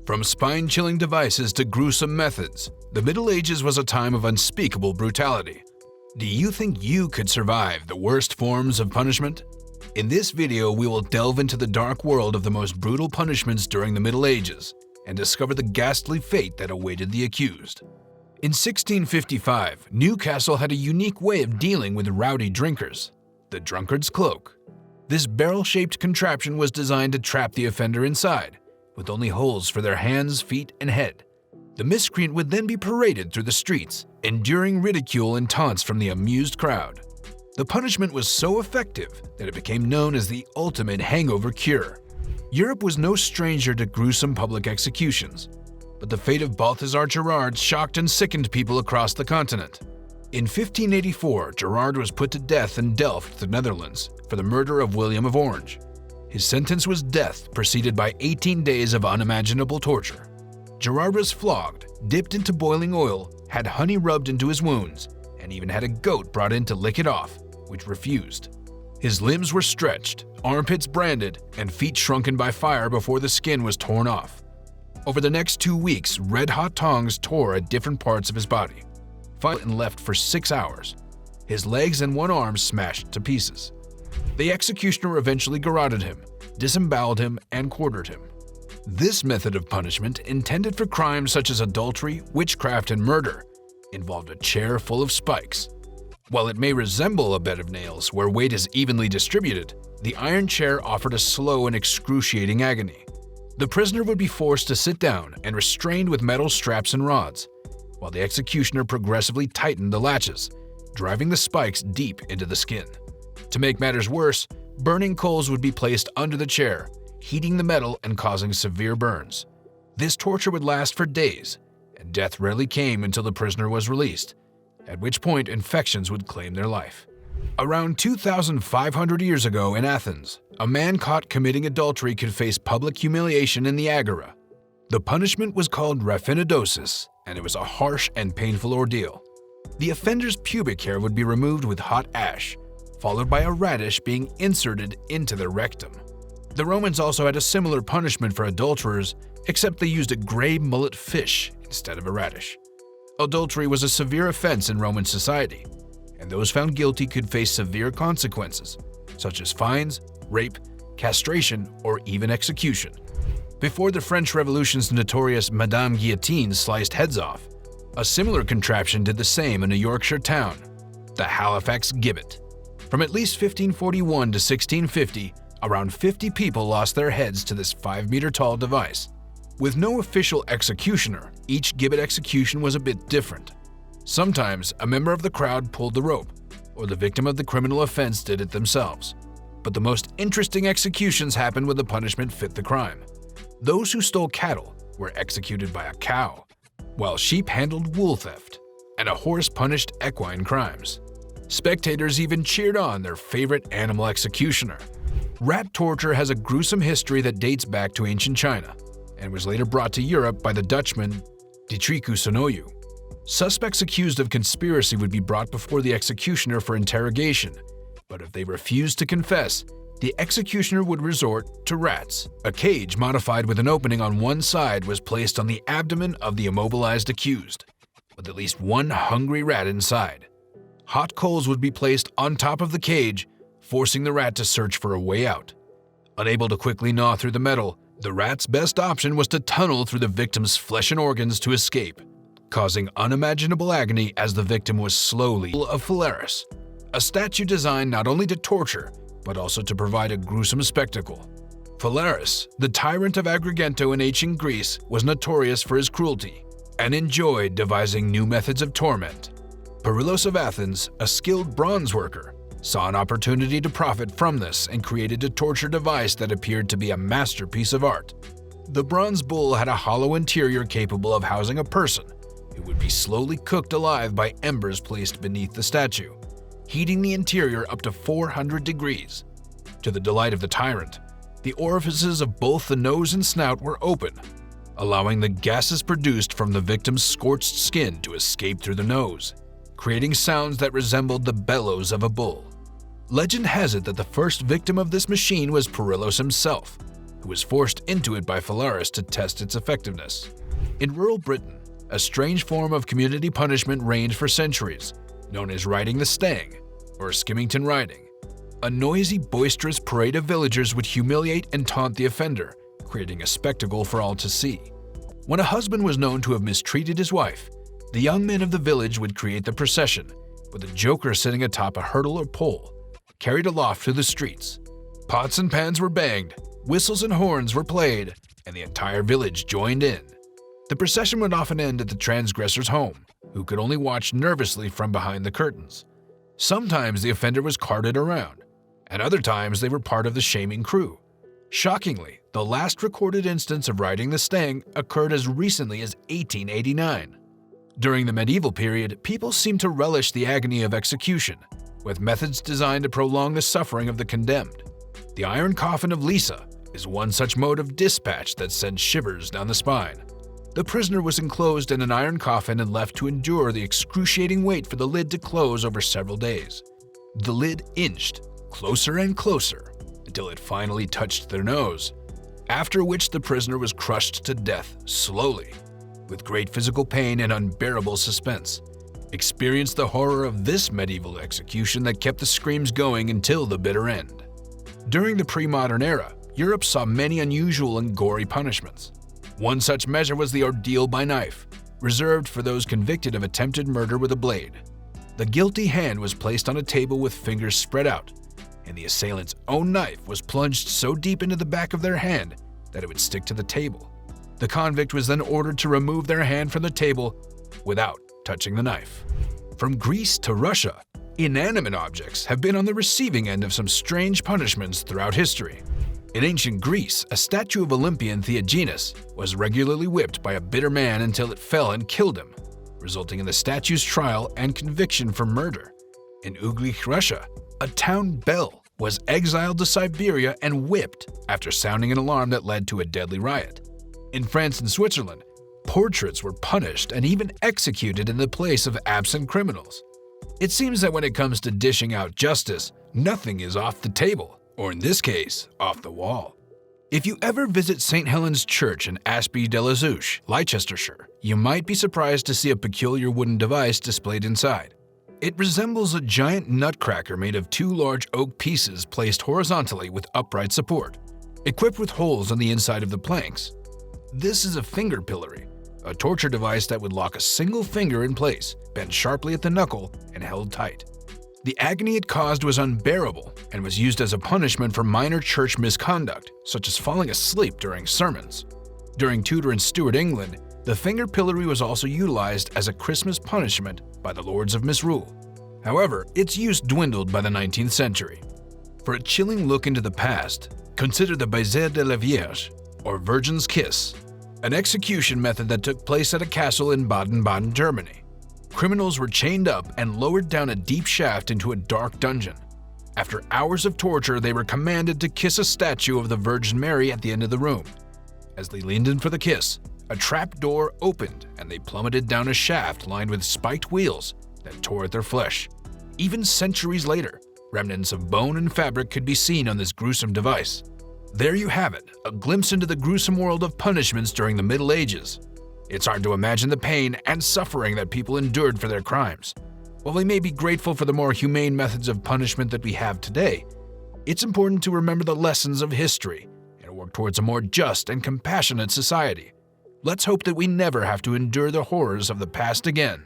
From spine-chilling devices to gruesome methods, the Middle Ages was a time of unspeakable brutality. Do you think you could survive the worst forms of punishment? In this video, we will delve into the dark world of the most brutal punishments during the Middle Ages and discover the ghastly fate that awaited the accused. In 1655, Newcastle had a unique way of dealing with rowdy drinkers: the drunkard's cloak. This barrel-shaped contraption was designed to trap the offender inside, with only holes for their hands, feet, and head. The miscreant would then be paraded through the streets, enduring ridicule and taunts from the amused crowd. The punishment was so effective that it became known as the ultimate hangover cure. Europe was no stranger to gruesome public executions, but the fate of Balthazar Gerard shocked and sickened people across the continent. In 1584, Gerard was put to death in Delft, the Netherlands, for the murder of William of Orange. His sentence was death, preceded by 18 days of unimaginable torture. Gerard was flogged, dipped into boiling oil, had honey rubbed into his wounds, and even had a goat brought in to lick it off, which refused. His limbs were stretched, armpits branded, and feet shrunken by fire before the skin was torn off. Over the next 2 weeks, red-hot tongs tore at different parts of his body, and left for 6 hours. His legs and one arm smashed to pieces. The executioner eventually garroted him, disemboweled him, and quartered him. This method of punishment, intended for crimes such as adultery, witchcraft, and murder, involved a chair full of spikes. While it may resemble a bed of nails where weight is evenly distributed, the iron chair offered a slow and excruciating agony. The prisoner would be forced to sit down and restrained with metal straps and rods, while the executioner progressively tightened the latches, driving the spikes deep into the skin. To make matters worse, burning coals would be placed under the chair, heating the metal and causing severe burns. This torture would last for days, and death rarely came until the prisoner was released, at which point infections would claim their life. Around 2,500 years ago in Athens, a man caught committing adultery could face public humiliation in the agora. The punishment was called raphinidosis, and it was a harsh and painful ordeal. The offender's pubic hair would be removed with hot ash, followed by a radish being inserted into their rectum. The Romans also had a similar punishment for adulterers, except they used a gray mullet fish instead of a radish. Adultery was a severe offense in Roman society, and those found guilty could face severe consequences, such as fines, rape, castration, or even execution. Before the French Revolution's notorious Madame Guillotine sliced heads off, a similar contraption did the same in a Yorkshire town, the Halifax gibbet. From at least 1541 to 1650, around 50 people lost their heads to this 5-meter-tall device. With no official executioner, each gibbet execution was a bit different. Sometimes a member of the crowd pulled the rope, or the victim of the criminal offense did it themselves. But the most interesting executions happened when the punishment fit the crime. Those who stole cattle were executed by a cow, while sheep handled wool theft, and a horse punished equine crimes. Spectators even cheered on their favorite animal executioner. Rat torture has a gruesome history that dates back to ancient China and was later brought to Europe by the Dutchman Dietrich Sonoyu. Suspects accused of conspiracy would be brought before the executioner for interrogation, but if they refused to confess, the executioner would resort to rats. A cage modified with an opening on one side was placed on the abdomen of the immobilized accused, with at least one hungry rat inside. Hot coals would be placed on top of the cage, forcing the rat to search for a way out. Unable to quickly gnaw through the metal, the rat's best option was to tunnel through the victim's flesh and organs to escape, causing unimaginable agony as the victim was slowly of Phalaris, a statue designed not only to torture, but also to provide a gruesome spectacle. Phalaris, the tyrant of Agrigento in ancient Greece, was notorious for his cruelty and enjoyed devising new methods of torment. Perillos of Athens, a skilled bronze worker, saw an opportunity to profit from this and created a torture device that appeared to be a masterpiece of art. The bronze bull had a hollow interior capable of housing a person who would be slowly cooked alive by embers placed beneath the statue, heating the interior up to 400 degrees. To the delight of the tyrant, the orifices of both the nose and snout were open, allowing the gases produced from the victim's scorched skin to escape through the nose, creating sounds that resembled the bellows of a bull. Legend has it that the first victim of this machine was Perillos himself, who was forced into it by Phalaris to test its effectiveness. In rural Britain, a strange form of community punishment reigned for centuries, known as riding the stang, or skimmington riding. A noisy, boisterous parade of villagers would humiliate and taunt the offender, creating a spectacle for all to see. When a husband was known to have mistreated his wife, the young men of the village would create the procession, with a joker sitting atop a hurdle or pole, carried aloft through the streets. Pots and pans were banged, whistles and horns were played, and the entire village joined in. The procession would often end at the transgressor's home, who could only watch nervously from behind the curtains. Sometimes the offender was carted around, and other times they were part of the shaming crew. Shockingly, the last recorded instance of riding the stang occurred as recently as 1889. During the medieval period, people seemed to relish the agony of execution, with methods designed to prolong the suffering of the condemned. The iron coffin of Lisa is one such mode of dispatch that sends shivers down the spine. The prisoner was enclosed in an iron coffin and left to endure the excruciating wait for the lid to close over several days. The lid inched closer and closer until it finally touched their nose, after which the prisoner was crushed to death slowly, with great physical pain and unbearable suspense. Experience the horror of this medieval execution that kept the screams going until the bitter end. During the pre-modern era, Europe saw many unusual and gory punishments. One such measure was the ordeal by knife, reserved for those convicted of attempted murder with a blade. The guilty hand was placed on a table with fingers spread out, and the assailant's own knife was plunged so deep into the back of their hand that it would stick to the table. The convict was then ordered to remove their hand from the table without touching the knife. From Greece to Russia, inanimate objects have been on the receiving end of some strange punishments throughout history. In ancient Greece, a statue of Olympian Theagenes was regularly whipped by a bitter man until it fell and killed him, resulting in the statue's trial and conviction for murder. In Ugly, Russia, a town bell was exiled to Siberia and whipped after sounding an alarm that led to a deadly riot. In France and Switzerland, portraits were punished and even executed in the place of absent criminals. It seems that when it comes to dishing out justice, nothing is off the table, or in this case, off the wall. If you ever visit St. Helen's Church in Ashby-de-la-Zouch, Leicestershire, you might be surprised to see a peculiar wooden device displayed inside. It resembles a giant nutcracker made of two large oak pieces placed horizontally with upright support, equipped with holes on the inside of the planks. This is a finger pillory, a torture device that would lock a single finger in place, bent sharply at the knuckle, and held tight. The agony it caused was unbearable and was used as a punishment for minor church misconduct, such as falling asleep during sermons. During Tudor and Stuart England, the finger pillory was also utilized as a Christmas punishment by the Lords of Misrule. However, its use dwindled by the 19th century. For a chilling look into the past, consider the Baiser de la Vierge, or Virgin's Kiss, an execution method that took place at a castle in Baden-Baden, Germany. Criminals were chained up and lowered down a deep shaft into a dark dungeon. After hours of torture, they were commanded to kiss a statue of the Virgin Mary at the end of the room. As they leaned in for the kiss, a trap door opened and they plummeted down a shaft lined with spiked wheels that tore at their flesh. Even centuries later, remnants of bone and fabric could be seen on this gruesome device. There you have it, a glimpse into the gruesome world of punishments during the Middle Ages. It's hard to imagine the pain and suffering that people endured for their crimes. While we may be grateful for the more humane methods of punishment that we have today, it's important to remember the lessons of history and work towards a more just and compassionate society. Let's hope that we never have to endure the horrors of the past again.